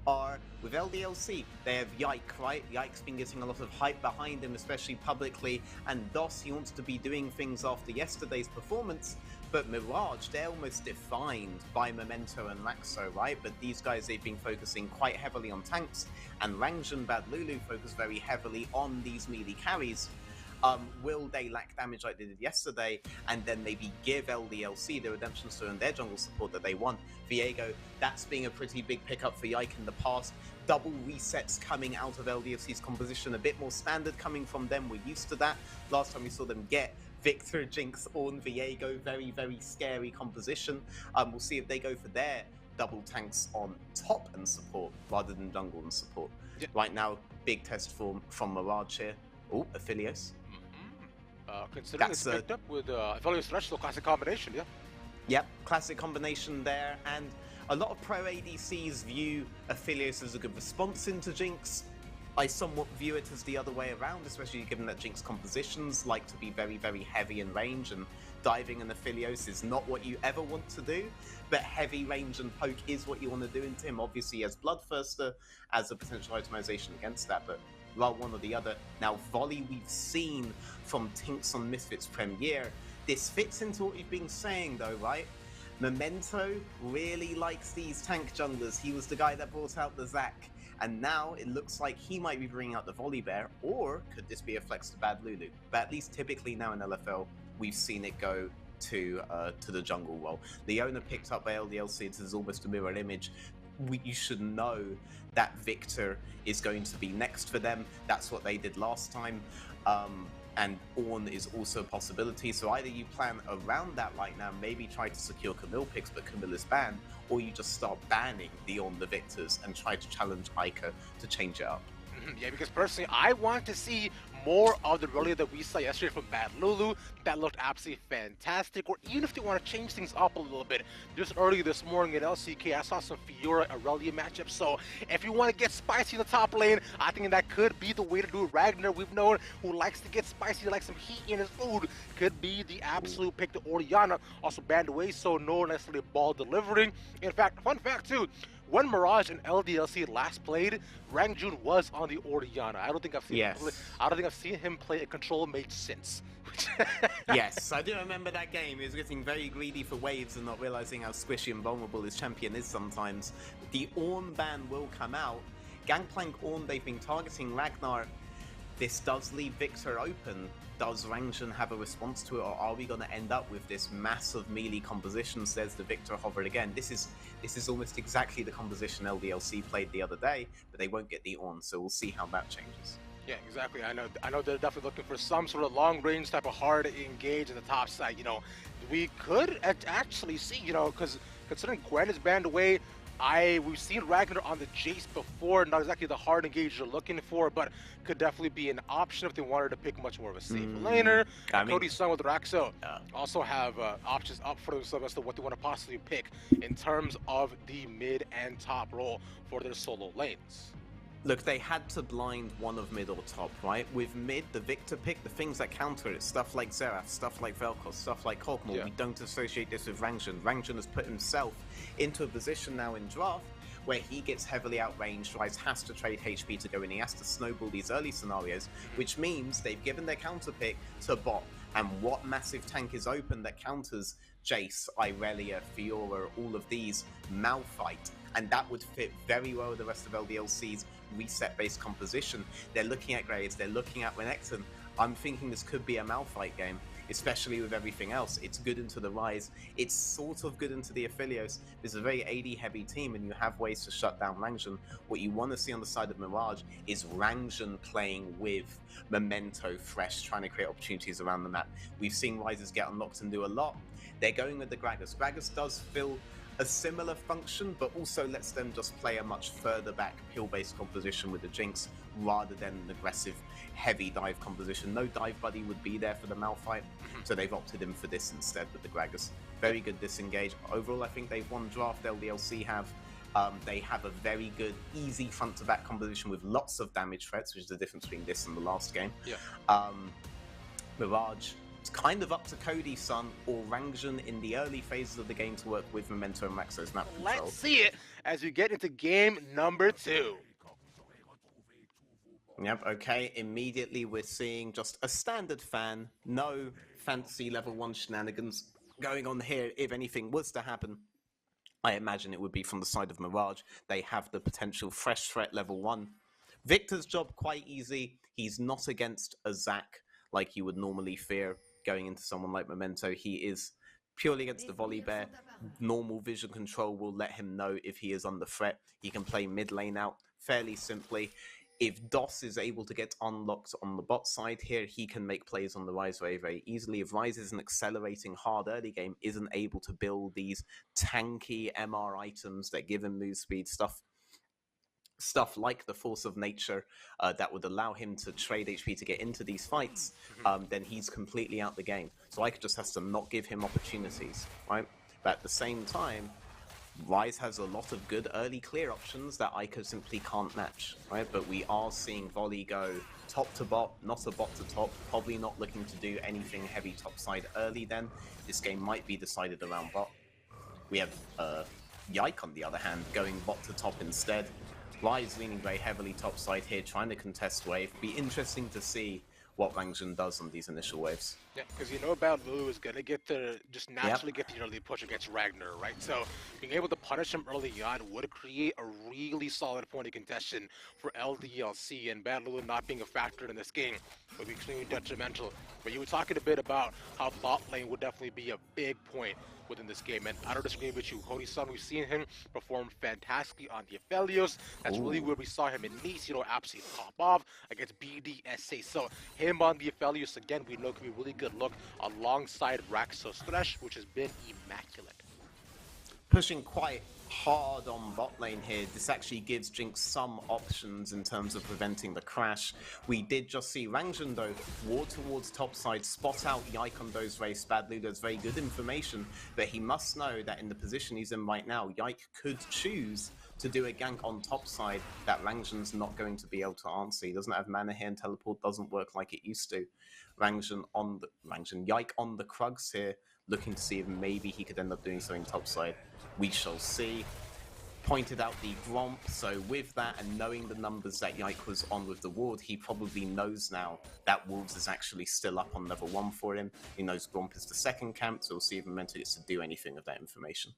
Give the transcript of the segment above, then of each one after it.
are with LDLC. They have Yike, right? Yike's been getting a lot of hype behind him, especially publicly, and DOS, he wants to be doing things after yesterday's performance. But Mirage, they're almost defined by Memento and Raxo, right? But these guys, they've been focusing quite heavily on tanks, and Rangjan Bad Lulu focus very heavily on these melee carries. Will they lack damage like they did yesterday, and then maybe give LDLC the Redemption Stone and their jungle support that they want? Viego, that's been a pretty big pickup for Yike in the past. Double resets coming out of LDLC's composition, a bit more standard coming from them. We're used to that. Last time we saw them get Victor, Jinx, Ornn, Viego, very, very scary composition. We'll see if they go for their double tanks on top and support rather than jungle and support. Yeah. Right now, big test from Mirage here. Oh, Aphelios. Considering it's picked up with Aphelios Thresh, so classic combination, yeah? Yep, classic combination there, and a lot of pro ADCs view Aphelios as a good response into Jinx. I somewhat view it as the other way around, especially given that Jinx compositions like to be very, very heavy in range, and diving an Aphelios is not what you ever want to do, but heavy range and poke is what you want to do into him. Obviously, as Bloodthirster, as a potential itemization against that, but well, one or the other. Now, Volley we've seen from Tinks on Misfits Premiere. This fits into what we've been saying, though, right? Memento really likes these tank junglers. He was the guy that brought out the Zac. And now it looks like he might be bringing out the Volley Bear, or could this be a flex to Bad Lulu? But at least typically now in LFL, we've seen it go to the jungle role. Leona picked up by LDLC, it is almost a mirror image. You should know that Victor is going to be next for them. That's what they did last time. And Ornn is also a possibility. So either you plan around that right now, maybe try to secure Camille picks, but Camille is banned, or you just start banning the Ornn the Victors and try to challenge Ica to change it up. Yeah, because personally, I want to see more of the rally that we saw yesterday from Bad Lulu. That looked absolutely fantastic. Or even if they want to change things up a little bit. Just early this morning at LCK, I saw some Fiora Aurelia matchups. So if you want to get spicy in the top lane, I think that could be the way to do it. Ragnar, we've known, who likes to get spicy, like some heat in his food, could be the absolute pick. To Orianna also banned away, so no necessarily ball delivering. In fact, fun fact too, when Mirage and LDLC last played, Rangjan was on the Orianna. I don't think I've seen him play a control mage since. Yes, I do remember that game. He was getting very greedy for waves and not realizing how squishy and vulnerable his champion is sometimes. The Ornn ban will come out. Gangplank Ornn, they've been targeting Ragnar. This does leave Victor open. Does Rangjan have a response to it, or are we going to end up with this massive melee composition? Says the Victor hovered again. This is almost exactly the composition LDLC played the other day, but they won't get the Ornn, so we'll see how that changes. Yeah, exactly. I know they're definitely looking for some sort of long range type of hard engage in the top side. You know, we could actually see, you know, because considering Gwen is banned away, we've seen Ragnar on the Jace before, not exactly the hard engage you're looking for, but could definitely be an option if they wanted to pick much more of a safe laner. Cody's son with Raxo also have options up for themselves as to what they want to possibly pick in terms of the mid and top role for their solo lanes. Look, they had to blind one of mid or top, right? With mid, the Victor pick, the things that counter it, stuff like Xerath, stuff like Vel'Koz, stuff like Kog'Maw, we don't associate this with Rangjan. Rangjan has put himself into a position now in draft where he gets heavily outranged, right? Has to trade HP to go in, he has to snowball these early scenarios, which means they've given their counter pick to bot. And what massive tank is open that counters Jace, Irelia, Fiora, all of these? Malphite. And that would fit very well with the rest of LDLC's reset-based composition. They're looking at Graves, they're looking at Renekton. I'm thinking this could be a Malphite game, especially with everything else. It's good into the Rise, it's sort of good into the Aphelios. It's a very AD-heavy team, and you have ways to shut down Rangjan. What you want to see on the side of Mirage is Rangjan playing with Memento fresh, trying to create opportunities around the map. We've seen Rises get unlocked and do a lot. They're going with the Gragas. Gragas does fill a similar function, but also lets them just play a much further back pill-based composition with the Jinx rather than an aggressive, heavy dive composition. No dive buddy would be there for the Malphite, so they've opted in for this instead with the Gragas. Very good disengage. Overall, I think they've won draft. LDLC have. They have a very good, easy front-to-back composition with lots of damage threats, which is the difference between this and the last game. Mirage, it's kind of up to Cody's son or Rangjan in the early phases of the game to work with Memento and Raxo's map control. Let's see it. as we get into game number 2. Yep, okay. Immediately we're seeing just a standard fan. No fancy level 1 shenanigans going on here. If anything was to happen, I imagine it would be from the side of Mirage. They have the potential fresh threat level 1. Victor's job quite easy. He's not against a Zac like you would normally fear going into someone like Memento. He is purely against the volley bear. Normal vision control will let him know if he is under threat. He can play mid lane out fairly simply. If DOS is able to get unlocked on the bot side here, he can make plays on the Ryze very, very easily. If Ryze is an accelerating hard early game, isn't able to build these tanky MR items that give him move speed, stuff like the force of nature that would allow him to trade HP to get into these fights, then he's completely out the game. So Ica just has to not give him opportunities, right? But at the same time, Ryze has a lot of good early clear options that Ica simply can't match, right? But we are seeing Volley go top to bot, not a bot to top, probably not looking to do anything heavy top side early then. This game might be decided around bot. We have Yike on the other hand, going bot to top instead. Ryze leaning very heavily top side here, trying to contest wave. Be interesting to see what Rangjun does on these initial waves. Yeah, because you know Bad Lulu is going to get just naturally get the early push against Ragnar, right? So being able to punish him early on would create a really solid point of contention for LDLC, and Bad Lulu not being a factor in this game would be extremely detrimental. But you were talking a bit about how bot lane would definitely be a big point within this game, and I don't disagree with you. Cody-san, we've seen him perform fantastically on the Aphelios. That's really where we saw him in Nice, absolutely pop off against BDSA. So him on the Aphelios, again, we know could be a really good look alongside Raxos Thresh, which has been immaculate. Pushing quite hard on bot lane here. This actually gives Jinx some options in terms of preventing the crash. We did just see Rangjun though ward towards topside, spot out Yike on those race. Bad Lulu has very good information, but he must know that in the position he's in right now, Yike could choose to do a gank on topside that Rangjun's not going to be able to answer. He doesn't have mana here and teleport doesn't work like it used to. Yike on the Krugs here, looking to see if maybe he could end up doing something topside. We shall see. Pointed out the Gromp, so with that and knowing the numbers that Yike was on with the ward, he probably knows now that Wolves is actually still up on level 1 for him. He knows Gromp is the second camp, so we'll see if Memento gets to do anything with that information.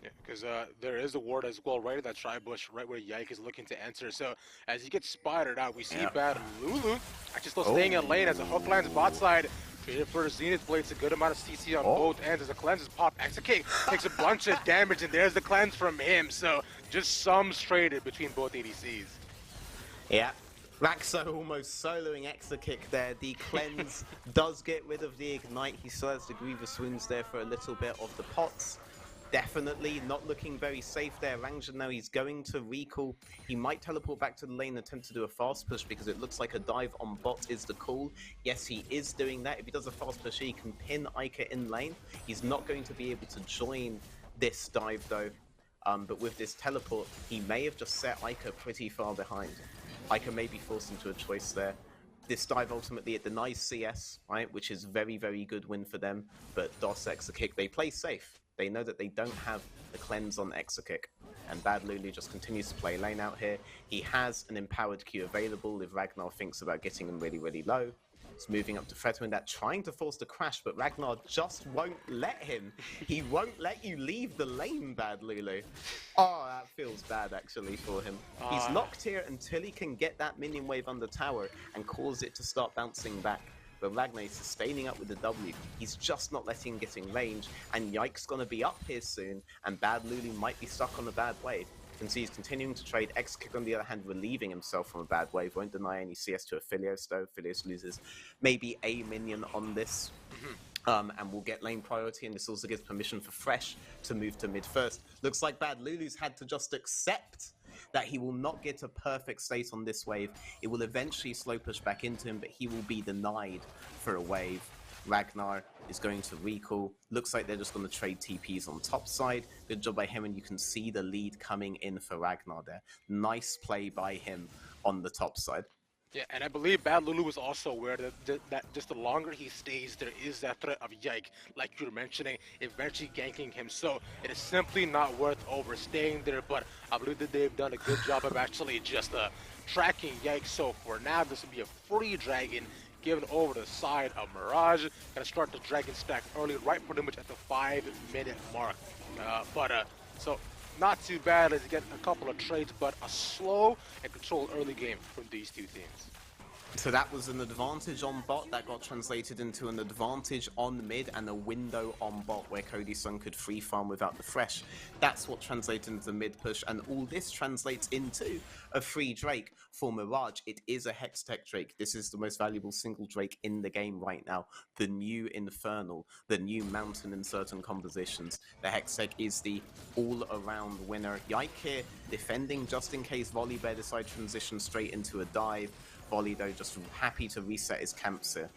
Yeah, because there is a ward as well right in that tri-bush, right where Yike is looking to enter. So as he gets spotted out, we see Bad Lulu actually still staying in lane as the hook lands bot side. Traded for Zenith Blades, a good amount of CC on both ends as the cleanse is popped. Execute takes a bunch of damage, and there's the cleanse from him. So just some traded between both ADCs. Yeah. Raxo almost soloing Exekick there. The cleanse does get rid of the ignite. He still has the Grievous Wounds there for a little bit of the pots. Definitely not looking very safe there. Rangjun now, he's going to recall. He might teleport back to the lane and attempt to do a fast push because it looks like a dive on bot is the call. Yes, he is doing that. If he does a fast push, he can pin Ica in lane. He's not going to be able to join this dive though. But with this teleport, he may have just set Ica pretty far behind. Ica may be forced into a choice there. This dive ultimately, it denies CS, right, which is very, very good win for them. But DOS Exekick, they play safe. They know that they don't have the cleanse on Exekick, and Bad Lulu just continues to play lane out here. He has an empowered Q available if Ragnar thinks about getting him really, really low. He's moving up to threaten that, trying to force the crash, but Ragnar just won't let him. He won't let you leave the lane, Bad Lulu. Oh, that feels bad actually for him. He's locked here until he can get that minion wave under tower and cause it to start bouncing back. But Ragnar is sustaining up with the W. He's just not letting him get in range, and Yike's gonna be up here soon, and Bad Lulu might be stuck on a bad wave. You can see he's continuing to trade. Exekick on the other hand, relieving himself from a bad wave. Won't deny any CS to Aphelios though. Aphelios loses maybe a minion on this. And will get lane priority, and this also gives permission for Fresh to move to mid first. Looks like Bad Lulu's had to just accept that he will not get a perfect state on this wave. It will eventually slow push back into him, but he will be denied for a wave. Ragnar is going to recall. Looks like they're just going to trade TPs on top side. Good job by him, and you can see the lead coming in for Ragnar there. Nice play by him on the top side. Yeah, and I believe Bad Lulu was also aware that just the longer he stays, there is that threat of Yike, like you were mentioning, eventually ganking him. So it is simply not worth overstaying there, but I believe that they've done a good job of actually just tracking Yike. So for now, this will be a free dragon given over to the side of Mirage. Gonna start the dragon stack early, right pretty much at the 5-minute mark. So not too bad as you get a couple of trades, but a slow and controlled early game from these two teams. So that was an advantage on bot that got translated into an advantage on mid and a window on bot where Cody Sun could free farm without the fresh. That's what translated into the mid push, and all this translates into a free Drake for Mirage. It is a Hextech Drake. This is the most valuable single Drake in the game right now. The new Infernal, the new Mountain in certain compositions. The Hextech is the all-around winner. Yike here defending just in case Volibear decide to transition straight into a dive. Volley, though, just happy to reset his camps here.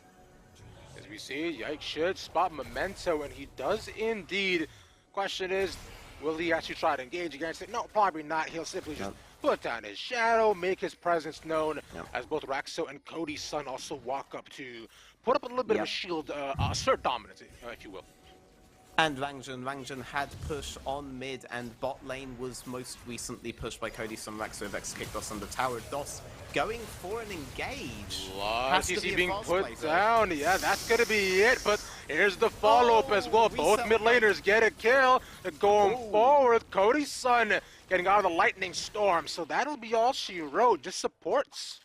As we see, Yike should spot Memento, and he does indeed. Question is, will he actually try to engage against it? No, probably not. He'll simply just put down his shadow, make his presence known, as both Raxo and Cody Sun also walk up to put up a little bit of a shield, assert dominance, if you will. And Rangjun had push on mid, and bot lane was most recently pushed by Cody Sun. Raxo Vex kicked us on the tower. Doss going for an engage. CC being put down. Yeah, that's going to be it. But here's the follow-up as well. Both mid laners get a kill. They're going forward. Cody Sun getting out of the lightning storm. So that'll be all she wrote. Just supports.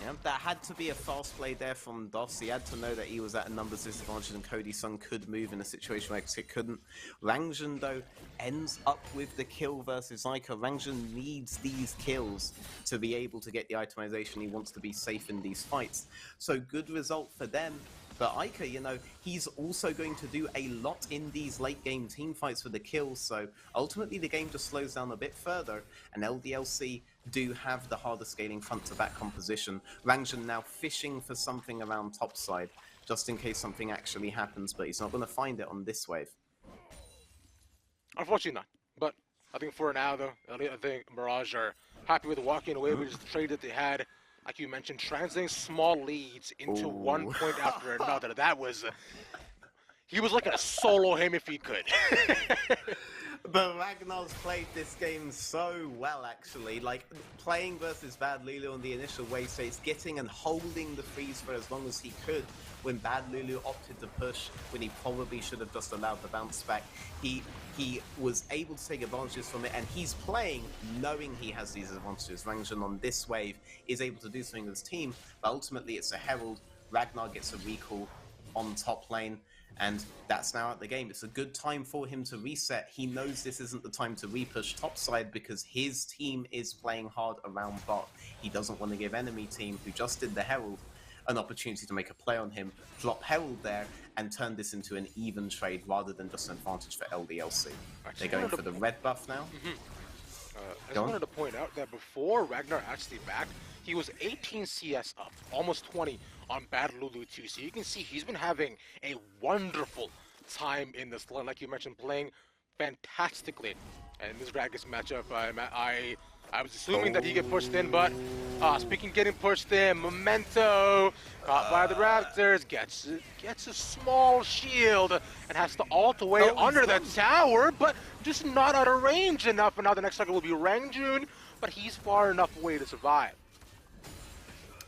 Yeah, that had to be a fast play there from Doss. He had to know that he was at a numbers disadvantage and Cody Sun could move in a situation where it couldn't. Rangjun, though, ends up with the kill versus Ica. Rangjun needs these kills to be able to get the itemization. He wants to be safe in these fights. So good result for them. But Ica, you know, he's also going to do a lot in these late game team fights for the kills, so ultimately the game just slows down a bit further, and LDLC do have the harder scaling front to back composition. Rangjun now fishing for something around topside, just in case something actually happens, but he's not going to find it on this wave. Unfortunately not, but I think for now though, I think Mirage are happy with walking away with the trade that they had. Like you mentioned, translating small leads into 1 point after another. That was... he was looking to solo him if he could. But Ragnar's played this game so well, actually. Like, playing versus Bad Lulu on the initial wave states, getting and holding the freeze for as long as he could when Bad Lulu opted to push, when he probably should have just allowed the bounce back. He was able to take advantages from it, and he's playing knowing he has these advantages. Rangjun on this wave is able to do something with his team, but ultimately it's a Herald. Ragnar gets a recall on top lane, and that's now out the game. It's a good time for him to reset. He knows this isn't the time to repush topside because his team is playing hard around bot. He doesn't want to give enemy team, who just did the Herald, an opportunity to make a play on him, drop Herald there, and turn this into an even trade rather than just an advantage for LDLC. They're going for the red buff now. I just wanted to point out that before Ragnar actually backed, he was 18 CS up, almost 20 on Bad Lulu 2. So you can see he's been having a wonderful time in this lane, like you mentioned, playing fantastically. And this Gragas matchup, I was assuming that he get pushed in, but speaking of getting pushed in, Memento caught by the Raptors, gets a small shield and has to ult away under the tower, but just not out of range enough. And now the next target will be Rangjun, but he's far enough away to survive.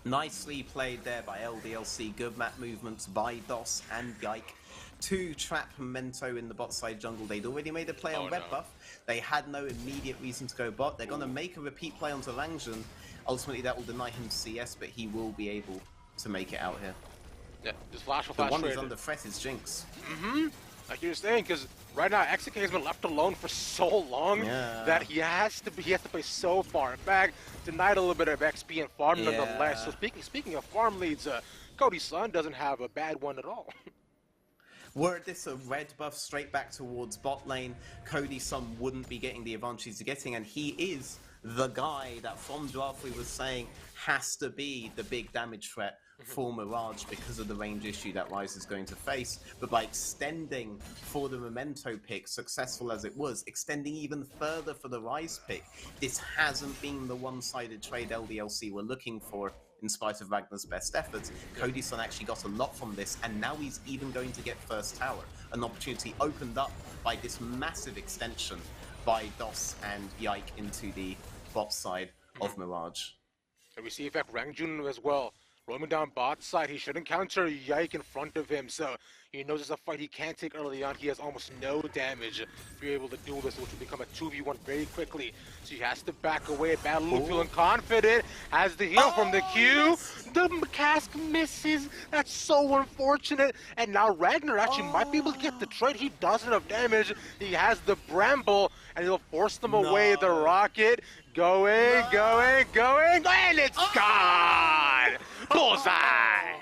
Nicely played there by LDLC. Good map movements by Doss and Yike to trap Memento in the bot side jungle. They'd already made a play on red buff. They had no immediate reason to go bot. They're going to make a repeat play onto Rangjun. Ultimately, that will deny him CS, but he will be able to make it out here. Yeah, just flash for flash. The one who's under threat is Jinx. Like you were saying, because right now XK has been left alone for so long that he has to play so far back, denied a little bit of XP and farm nonetheless. So speaking of farm leads, Cody Sun doesn't have a bad one at all. Were this a red buff straight back towards bot lane, Cody Sun wouldn't be getting the advantage he's getting, and he is the guy that from draft we was saying has to be the big damage threat for Mirage because of the range issue that Rise is going to face, but by extending for the Memento pick, successful as it was, extending even further for the Rise pick, this hasn't been the one-sided trade LDLC were looking for. In spite of Ragnar's best efforts, Cody's son actually got a lot from this, and now he's even going to get first tower. An opportunity opened up by this massive extension by DOS and Yike into the bot side of Mirage. And we see effect Rangjun as well. Roaming down bot side, he should encounter Yike in front of him, so he knows it's a fight he can't take early on. He has almost no damage if you're able to duel this, which will become a 2v1 very quickly. So he has to back away. Battle feeling confident, has the heal from the Q. The cask misses. That's so unfortunate. And now Ragnar actually might be able to get the trade. He does enough damage. He has the Bramble, and he'll force them away. The rocket going, and it's gone! Bullseye!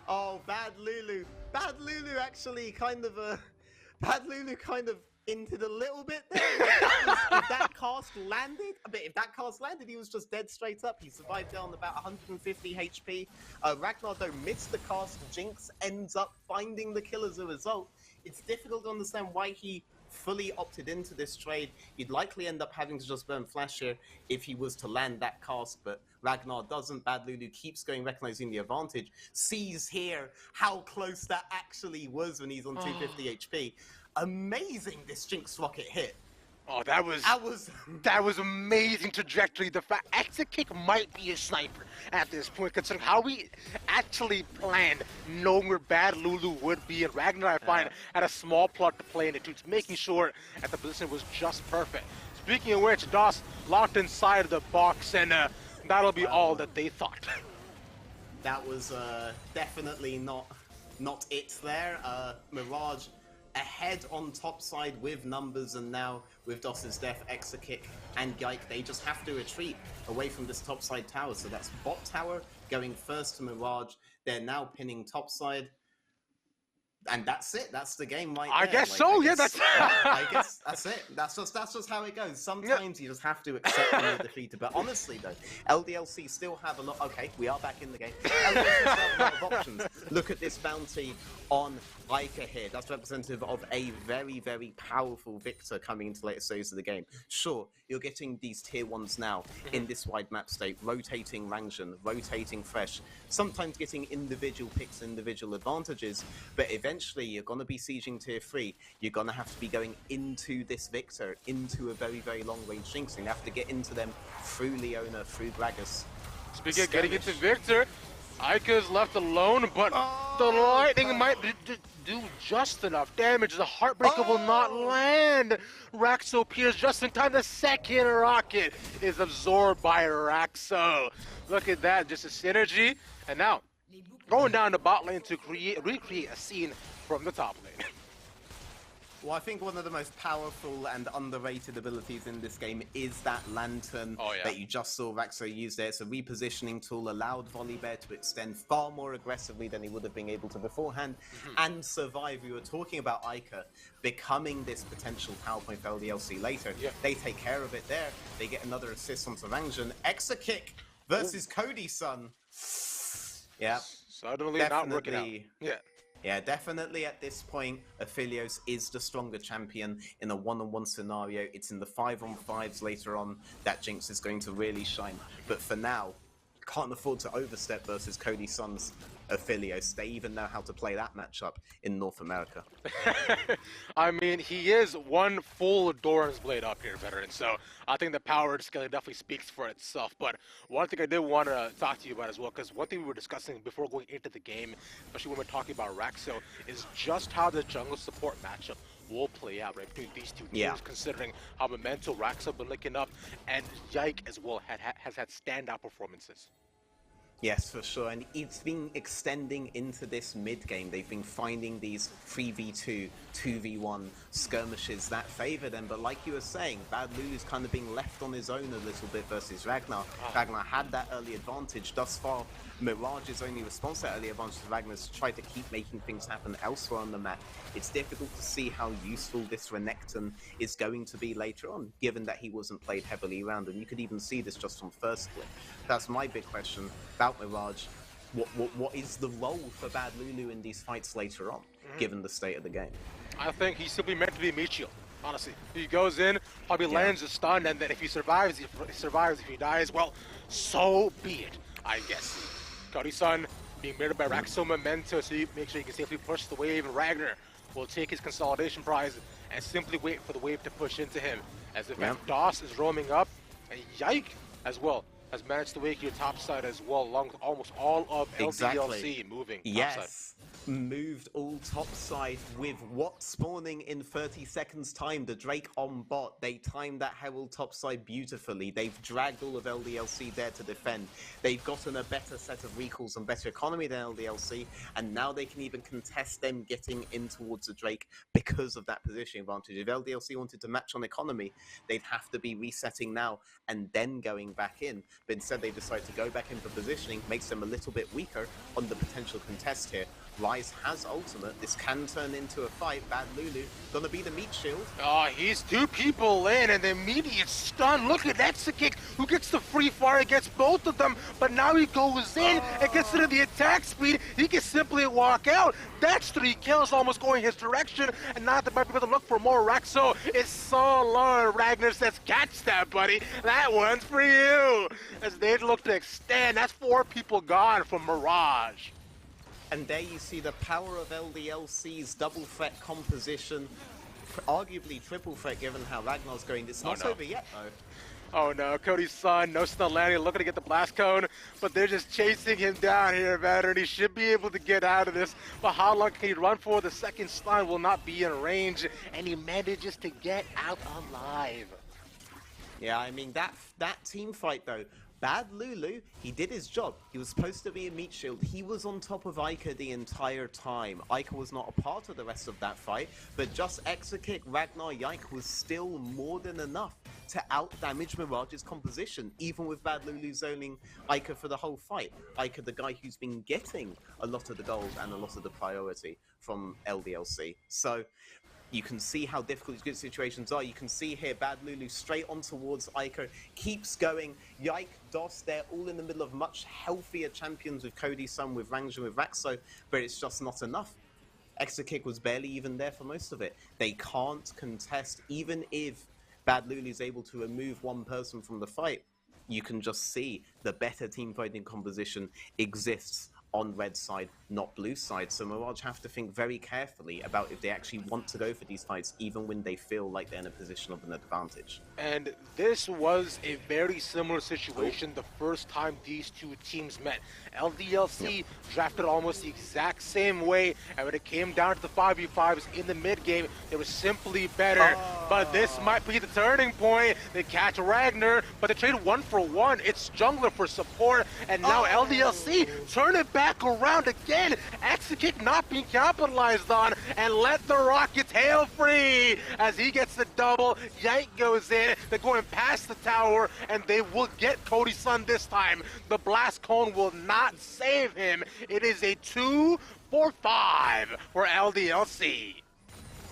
Oh, Bad Lulu. Bad Lulu actually kind of Bad Lulu kind of hinted a little bit there. If that cast landed, he was just dead straight up. He survived down about 150 HP. Ragnar though missed the cast. Jinx ends up finding the kill as a result. It's difficult to understand why he fully opted into this trade. He'd likely end up having to just burn Flash here if he was to land that cast, but Ragnar doesn't. Bad Lulu keeps going, recognizing the advantage, sees here how close that actually was when he's on 250 HP. Amazing this Jinx rocket hit. Oh, that was amazing trajectory. The fact exit kick might be a sniper at this point, considering how we actually planned, knowing where Bad Lulu would be. And Ragnar, I find, had a small plot to play into, making sure that the position was just perfect. Speaking of which, DOS locked inside of the box, and that'll be all that they thought. That was definitely not it there. Mirage ahead on top side with numbers, and now with DOS's death, Exakick and Yike, they just have to retreat away from this top side tower. So that's bot tower going first to Mirage. They're now pinning top side. And that's it. That's the game right I there. guess so. Yeah, that's. I guess that's it. That's just how it goes. Sometimes you just have to accept when you're defeated. But honestly, though, LDLC still have a lot. Okay, we are back in the game. LDLC still have a lot of options. Look at this bounty on Ica here. That's representative of a very, very powerful Victor coming into later stages of the game. Sure, you're getting these tier 1s now in this wide map state, rotating Rangjun, rotating Fresh, sometimes getting individual picks, individual advantages, but eventually you're going to be sieging tier 3. You're going to have to be going into this Victor, into a very, very long range Jinx. You have to get into them through Leona, through Gragas. Speaking of getting into Victor, Ica's left alone, but the lightning might do just enough damage. The Heartbreaker will not land. Raxo appears just in time. The second rocket is absorbed by Raxo. Look at that, just a synergy. And now, going down the bot lane to recreate a scene from the top lane. Well, I think one of the most powerful and underrated abilities in this game is that Lantern that you just saw Raxo use there. It's a repositioning tool, allowed Volibear to extend far more aggressively than he would have been able to beforehand, and survive. We were talking about Ica becoming this potential PowerPoint for LDLC later. They take care of it there. They get another assist onto Rangjun. Exakick versus Cody's son. Yeah. Suddenly not working out. Yeah, definitely at this point, Aphelios is the stronger champion in a one-on-one scenario. It's in the 5-on-5s later on that Jinx is going to really shine. But for now, can't afford to overstep versus Cody's son's Aphelios. They even know how to play that matchup in North America. I mean, he is one full Doran's Blade up here, veteran, so I think the power scale definitely speaks for itself. But one thing I did want to talk to you about as well, because one thing we were discussing before going into the game, especially when we're talking about Raxo, is just how the jungle support matchup will play out right between these two teams, considering how Memento, Raxo been looking up, and Yike as well has had standout performances. Yes, for sure, and it's been extending into this mid-game. They've been finding these 3v2, 2v1 skirmishes that favor them, but like you were saying, Bad Lulu's kind of being left on his own a little bit versus Ragnar. Ragnar had that early advantage. Thus far, Mirage's only response to that early advantage to Ragnar is to try to keep making things happen elsewhere on the map. It's difficult to see how useful this Renekton is going to be later on, given that he wasn't played heavily around, and you could even see this just from first clip. That's my big question about Mirage. what is the role for Bad Lulu in these fights later on, given the state of the game? I think he's simply meant to be a meat shield. Honestly, he goes in, probably lands a stun, and then if he survives, if he dies, well, so be it, I guess. Cody-san being murdered by Raxo Memento, so you make sure you can safely push the wave, and Ragnar will take his consolidation prize and simply wait for the wave to push into him. As the DOS is roaming up, and Yike as well has managed to wake your top side as well, along with almost all of LDLC moving topside. Moved all topside with what spawning in 30 seconds time. The Drake on bot, they timed that Herald topside beautifully. They've dragged all of LDLC there to defend. They've gotten a better set of recalls and better economy than LDLC, and now they can even contest them getting in towards the Drake because of that positioning advantage. If LDLC wanted to match on economy, they'd have to be resetting now and then going back in. But instead they decide to go back in for positioning, makes them a little bit weaker on the potential contest here. Ryze has ultimate. This can turn into a fight. Bad Lulu gonna be the meat shield. Oh, he's 2 people in, and the immediate stun. Look at Exekick, who gets the free fire against both of them, but now he goes in and gets into the attack speed. He can simply walk out. That's 3 kills almost going his direction, and now they might be able to look for more Raxo. It's so low. Ragnar says, catch that, buddy. That one's for you. As they look to extend, that's 4 people gone from Mirage. And there you see the power of LDLC's double threat composition, arguably triple threat given how Ragnar's going. It's not over yet, though. Oh no, Cody-san, no stun landing, looking to get the blast cone, but they're just chasing him down here, veteran. He should be able to get out of this, but how long can he run for? The second stun will not be in range, and he manages to get out alive. Yeah, I mean, that team fight, though, Bad Lulu, he did his job. He was supposed to be a meat shield. He was on top of Ica the entire time. Ica was not a part of the rest of that fight, but just Exekick, Ragnar, Yike was still more than enough to out-damage Mirage's composition, even with Bad Lulu zoning Ica for the whole fight. Ica, the guy who's been getting a lot of the gold and a lot of the priority from LDLC. So you can see how difficult these good situations are. You can see here Bad Lulu straight on towards Ico, keeps going. Yike, DOS, they're all in the middle of much healthier champions with Cody-san, with Ranger, with Raxo, but it's just not enough. Exekick was barely even there for most of it. They can't contest, even if Bad Lulu is able to remove one person from the fight. You can just see the better team fighting composition exists on red side, not blue side. So Mirage have to think very carefully about if they actually want to go for these fights, even when they feel like they're in a position of an advantage. And this was a very similar situation the first time these 2 teams met. LDLC drafted almost the exact same way, and when it came down to the 5v5s in the mid game, they were simply better. But this might be the turning point. They catch Ragnar, but they trade 1 for 1. It's jungler for support, and now LDLC turn it back around again. Exekick not being capitalized on, and let the Rockets hail free as he gets the double. Yank goes in. They're going past the tower, and they will get Cody-san this time. The blast cone will not save him. It is a 2 for 5 for LDLC.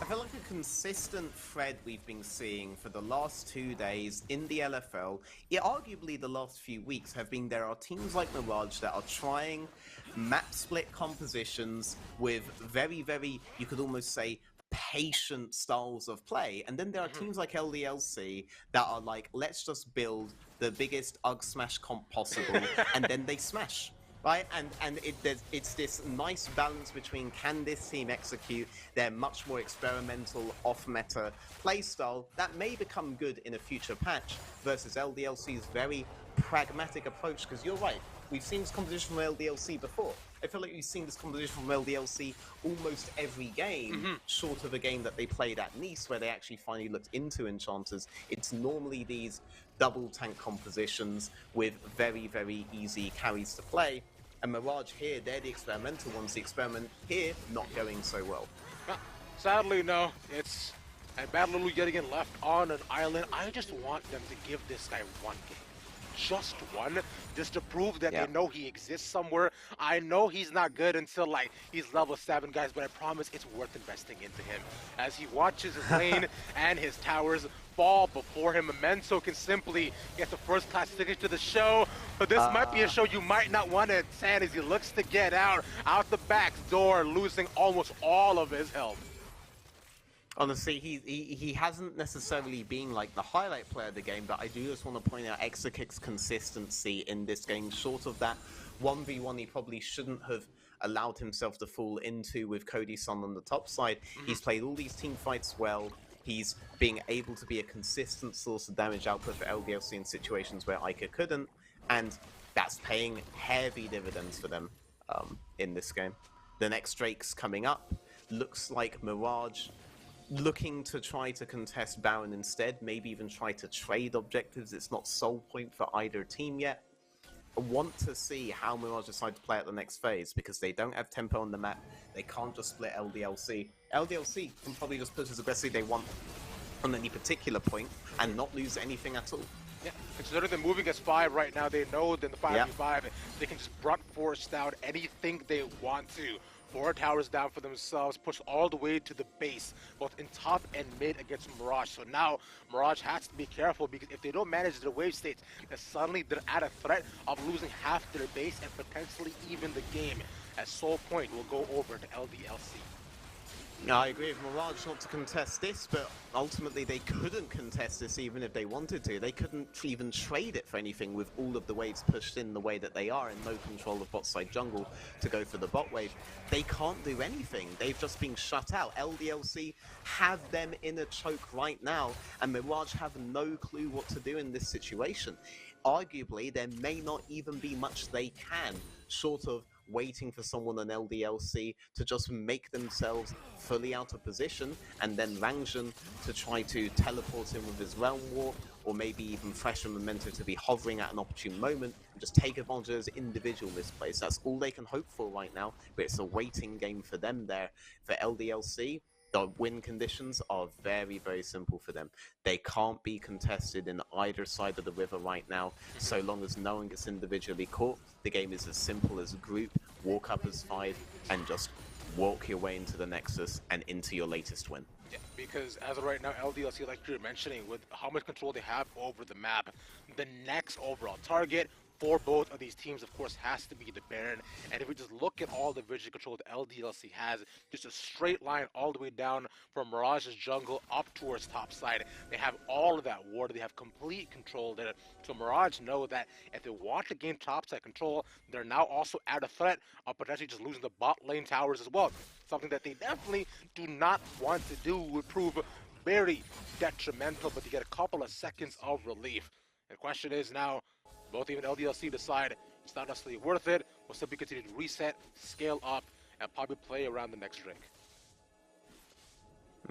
I feel like a consistent thread we've been seeing for the last 2 days in the LFL, arguably the last few weeks, have been there are teams like Mirage that are trying map split compositions with very, very, you could almost say, patient styles of play. And then there are teams like LDLC that are like, let's just build the biggest UG smash comp possible, and then they smash. Right, and it's this nice balance between can this team execute their much more experimental off-meta playstyle that may become good in a future patch versus LDLC's very pragmatic approach, because you're right, we've seen this composition from LDLC before. I feel like we've seen this composition from LDLC almost every game, short of a game that they played at Nice, where they actually finally looked into Enchanters. It's normally these double tank compositions with very, very easy carries to play. And Mirage here, they're the experimental ones. The experiment here, not going so well. Sadly, no. It's a Bad Lulu yet again left on an island. I just want them to give this guy 1 game. Just 1, just to prove that they know he exists somewhere. I know he's not good until like he's level 7, guys, but I promise it's worth investing into him as he watches his lane and his towers fall before him. Memento can simply get the first class ticket to the show, but this might be a show you might not want to attend as he looks to get out the back door, losing almost all of his health. Honestly, he hasn't necessarily been like the highlight player of the game, but I do just want to point out Exakick's consistency in this game, short of that 1v1 he probably shouldn't have allowed himself to fall into with Cody Sun on the top side. He's played all these team fights well. He's being able to be a consistent source of damage output for LDLC in situations where Ica couldn't, and that's paying heavy dividends for them in this game. The next Drake's coming up. Looks like Mirage looking to try to contest Baron instead, maybe even try to trade objectives. It's not sole point for either team yet. I want to see how Mirage decide to play at the next phase, because they don't have tempo on the map. They can't just split LDLC. LDLC can probably just push as aggressively they want on any particular point and not lose anything at all. Yeah, considering they're moving as 5 right now, they know that in the 5v5, they can just brunt force down anything they want to. 4 towers down for themselves, push all the way to the base, both in top and mid against Mirage. So now Mirage has to be careful, because if they don't manage their wave states, then suddenly they're at a threat of losing half their base and potentially even the game, as Soul Point will go over to LDLC. I agree with Mirage not to contest this, but ultimately they couldn't contest this even if they wanted to. They couldn't even trade it for anything with all of the waves pushed in the way that they are and no control of bot side jungle to go for the bot wave. They can't do anything. They've just been shut out. LDLC have them in a choke right now, and Mirage have no clue what to do in this situation. Arguably, there may not even be much they can, short of waiting for someone on LDLC to just make themselves fully out of position, and then Rangjun to try to teleport in with his Realm Warp, or maybe even Fresh and Memento to be hovering at an opportune moment and just take advantage of his individual misplays. That's all they can hope for right now, but it's a waiting game for them there. For LDLC, the win conditions are very, very simple for them. They can't be contested in either side of the river right now, so long as no one gets individually caught. The game is as simple as group, walk up as 5, and just walk your way into the Nexus and into your latest win. Yeah, because as of right now, LDLC, like you were mentioning, with how much control they have over the map, the next overall target for both of these teams, of course, has to be the Baron. And if we just look at all the vision control that LDLC has, just a straight line all the way down from Mirage's jungle up towards top side. They have all of that ward. They have complete control there. So Mirage know that if they want to gain top side control, they're now also at a threat of potentially just losing the bot lane towers as well. Something that they definitely do not want to do, would prove very detrimental, but they get a couple of seconds of relief. And the question is now, both even LDLC decide it's not necessarily worth it. We'll simply continue to reset, scale up, and probably play around the next drink.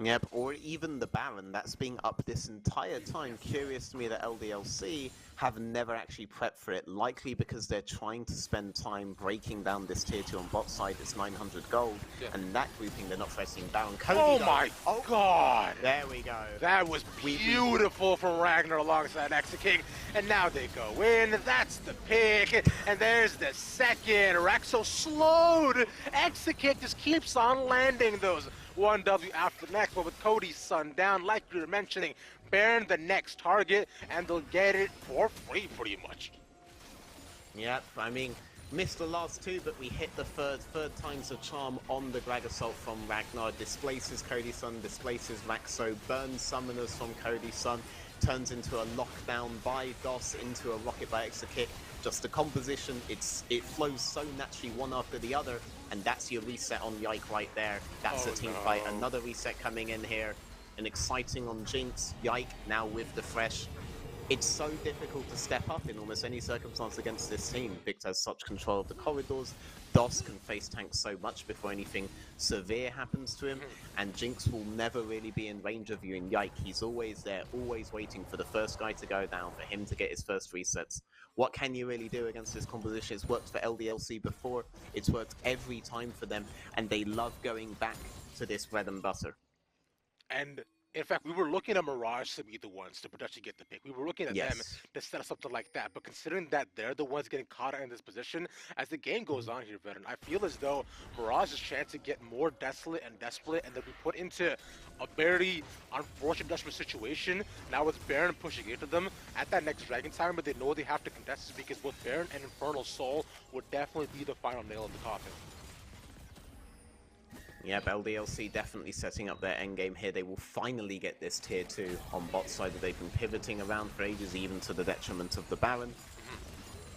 Yep, or even the Baron that's been up this entire time. Curious to me that LDLC have never actually prepped for it, likely because they're trying to spend time breaking down this tier 2 on bot side. It's 900 gold, and that grouping they're not pressing Baron. Cody, oh my god! There we go. That was beautiful from Ragnar alongside Exakick, and now they go in. That's the pick, and there's the second. Raxo slowed. Exakick just keeps on landing those 1W after the next, but with Cody's Sun down, like you were mentioning, Baron the next target, and they'll get it for free pretty much. Yep, I mean, missed the last 2, but we hit the third time's the charm on the Grag Assault from Ragnar. Displaces Cody's Sun, displaces Raxo, burns summoners from Cody's Sun, turns into a lockdown by DOS into a rocket by Exakick. Just the composition, it flows so naturally one after the other, and that's your reset on Yike right there. That's a team fight. Another reset coming in here. An exciting on Jinx. Yike now with the Fresh. It's so difficult to step up in almost any circumstance against this team. Victor has such control of the corridors. DOS can face tank so much before anything severe happens to him, and Jinx will never really be in range of you in Yike. He's always there, always waiting for the first guy to go down, for him to get his first resets. What can you really do against this composition? It's worked for LDLC before, it's worked every time for them, and they love going back to this bread and butter. And In fact, we were looking at Mirage to be the ones to potentially get the pick. We were looking at them to set up something like that. But considering that they're the ones getting caught in this position, as the game goes on here, Veteran, I feel as though Mirage's chance to get more desolate and desperate and then be put into a very unfortunate, desperate situation. Now with Baron pushing into them at that next Dragon Timer, but they know they have to contest this because both Baron and Infernal Soul would definitely be the final nail in the coffin. Yep, LDLC definitely setting up their endgame here. They will finally get this tier 2 on bot side that they've been pivoting around for ages, even to the detriment of the Baron.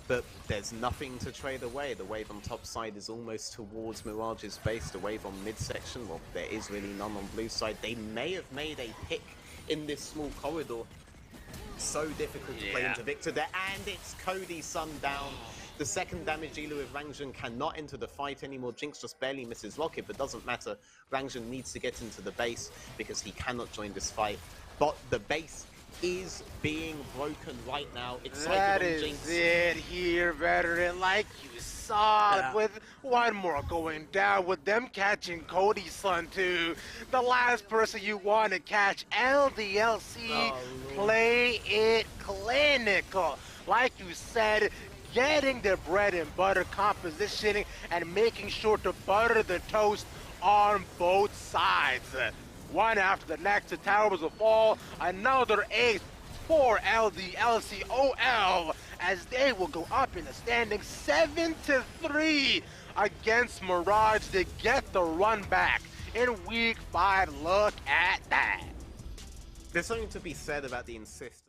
But there's nothing to trade away. The wave on top side is almost towards Mirage's base. The wave on midsection, well, there is really none on blue side. They may have made a pick in this small corridor. So difficult to play into Victor there, and it's Cody sundown. The second damage dealer with Rangjun cannot enter the fight anymore. Jinx just barely misses Rocket, but doesn't matter. Rangjun needs to get into the base because he cannot join this fight. But the base is being broken right now. Excited that on is Jinx. it here, Veteran. Like you saw, with one more going down, with them catching Cody's son too. The last person you want to catch, LDLC, play it clinical. Like you said, getting their bread and butter compositioning and making sure to butter the toast on both sides. One after the next, the towers will fall. Another ace for LDLC OL as they will go up in the standings 7-3 against Mirage to get the run back in week 5. Look at that. There's something to be said about the insistence.